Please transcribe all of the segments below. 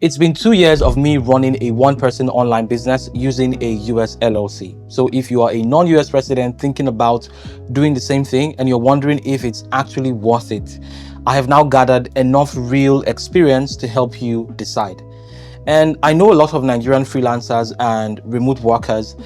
It's been 2 years of me running a one-person online business using a US LLC. So if you are a non-US resident thinking about doing the same thing and you're wondering if it's actually worth it, I have now gathered enough real experience to help you decide. And I know a lot of Nigerian freelancers and remote workers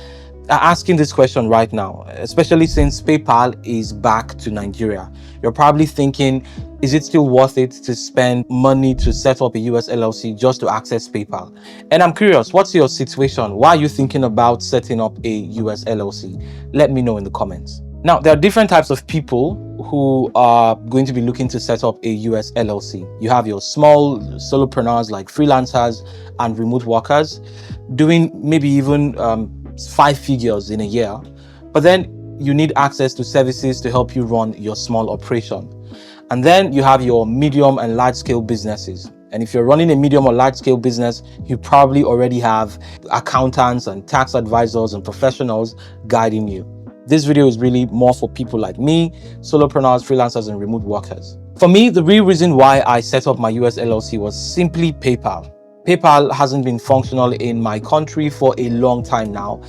are asking this question right now, especially since PayPal is back to Nigeria. You're probably thinking, is it still worth it to spend money to set up a US LLC just to access PayPal? And I'm curious, what's your situation? Why are you thinking about setting up a US LLC? Let me know in the comments. Now, there are different types of people who are going to be looking to set up a US LLC. You have your small solopreneurs like freelancers and remote workers doing maybe even 5 figures in a year, but then you need access to services to help you run your small operation. And then you have your medium and large scale businesses. And if you're running a medium or large scale business, you probably already have accountants and tax advisors and professionals guiding you. This video is really more for people like me, solopreneurs, freelancers, and remote workers. For me, the real reason why I set up my US LLC was simply PayPal. PayPal hasn't been functional in my country for a long time now,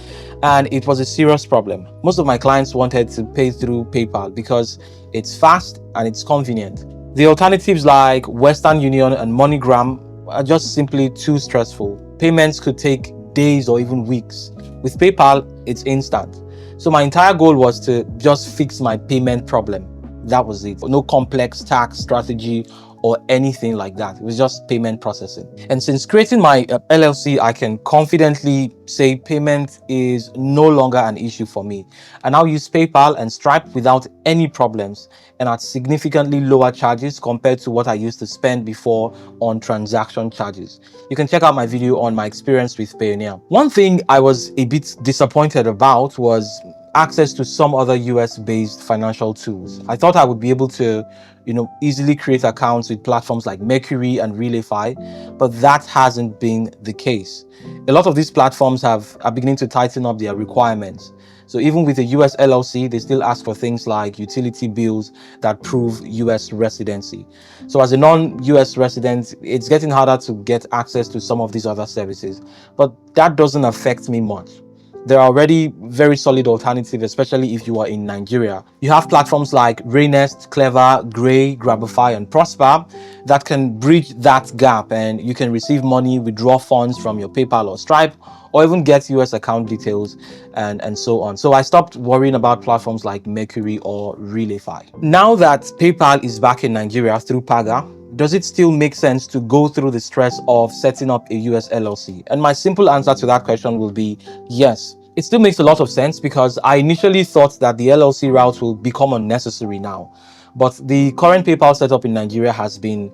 and it was a serious problem. Most of my clients wanted to pay through PayPal because it's fast and it's convenient. The alternatives like Western Union and MoneyGram are just simply too stressful. Payments could take days or even weeks. With PayPal, it's instant. So my entire goal was to just fix my payment problem. That was it. No complex tax strategy or anything like that. It was just payment processing. And since creating my LLC, I can confidently say payment is no longer an issue for me. I now use PayPal and Stripe without any problems and at significantly lower charges compared to what I used to spend before on transaction charges. You can check out my video on my experience with Payoneer. One thing I was a bit disappointed about was access to some other US-based financial tools. I thought I would be able to, easily create accounts with platforms like Mercury and Relay.fi, but that hasn't been the case. A lot of these platforms are beginning to tighten up their requirements. So even with a US LLC, they still ask for things like utility bills that prove US residency. So as a non-US resident, it's getting harder to get access to some of these other services, but that doesn't affect me much. There are already very solid alternatives, especially if you are in Nigeria. You have platforms like Raynest, Clever, Gray, Grabify, and Prosper that can bridge that gap, and you can receive money, withdraw funds from your PayPal or Stripe, or even get US account details and so on. So I stopped worrying about platforms like Mercury or Relay.fi. Now that PayPal is back in Nigeria through Paga, does it still make sense to go through the stress of setting up a US LLC? And my simple answer to that question will be yes. It still makes a lot of sense because I initially thought that the LLC route will become unnecessary now. But the current PayPal setup in Nigeria has been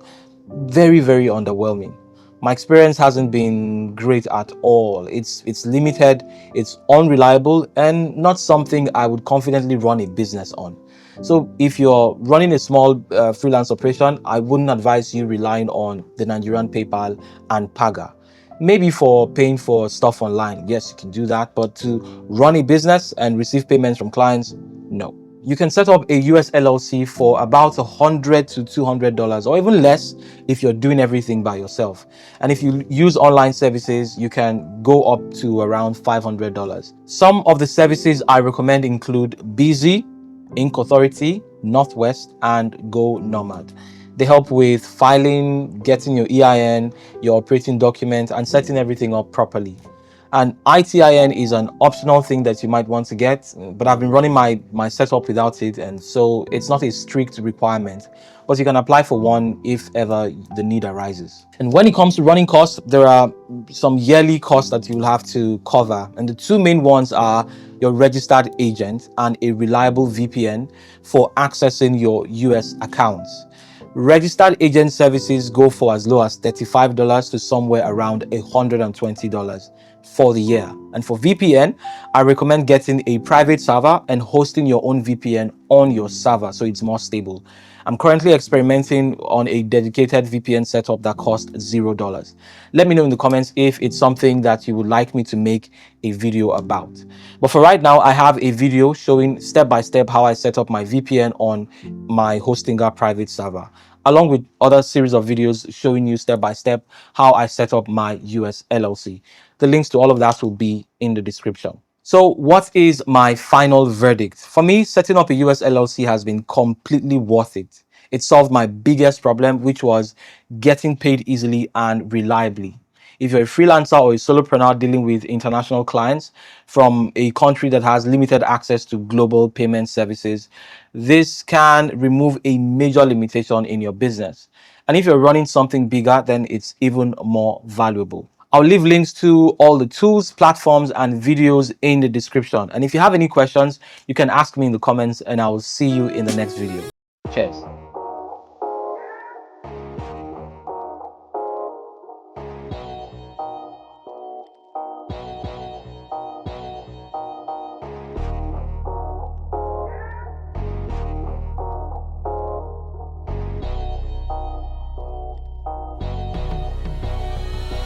very, very underwhelming. My experience hasn't been great at all. It's limited, it's unreliable, and not something I would confidently run a business on. So if you're running a small freelance operation, I wouldn't advise you relying on the Nigerian PayPal and Paga. Maybe for paying for stuff online, yes, you can do that. But to run a business and receive payments from clients, no. You can set up a US LLC for about $100 to $200 or even less if you're doing everything by yourself. And if you use online services, you can go up to around $500. Some of the services I recommend include Busy, Ink Authority, Northwest, and Go Nomad. They help with filing, getting your EIN, your operating document, and setting everything up properly. And ITIN is an optional thing that you might want to get, but I've been running my setup without it, and so it's not a strict requirement, but you can apply for one if ever the need arises. And when it comes to running costs, there are some yearly costs that you'll have to cover, and the two main ones are your registered agent and a reliable VPN for accessing your US accounts. Registered agent services go for as low as $35 to somewhere around $120 for the year. And for VPN, I recommend getting a private server and hosting your own VPN on your server so it's more stable. I'm currently experimenting on a dedicated VPN setup that costs $0. Let me know in the comments if it's something that you would like me to make a video about. But for right now, I have a video showing step by step how I set up my VPN on my Hostinger private server. along with other series of videos showing you step by step how I set up my US LLC. The links to all of that will be in the description. So what is my final verdict? For me, setting up a US LLC has been completely worth it. It solved my biggest problem, which was getting paid easily and reliably. If you're a freelancer or a solopreneur dealing with international clients from a country that has limited access to global payment services, this can remove a major limitation in your business. And if you're running something bigger, then it's even more valuable. I'll leave links to all the tools, platforms, and videos in the description. And if you have any questions, you can ask me in the comments, and I will see you in the next video.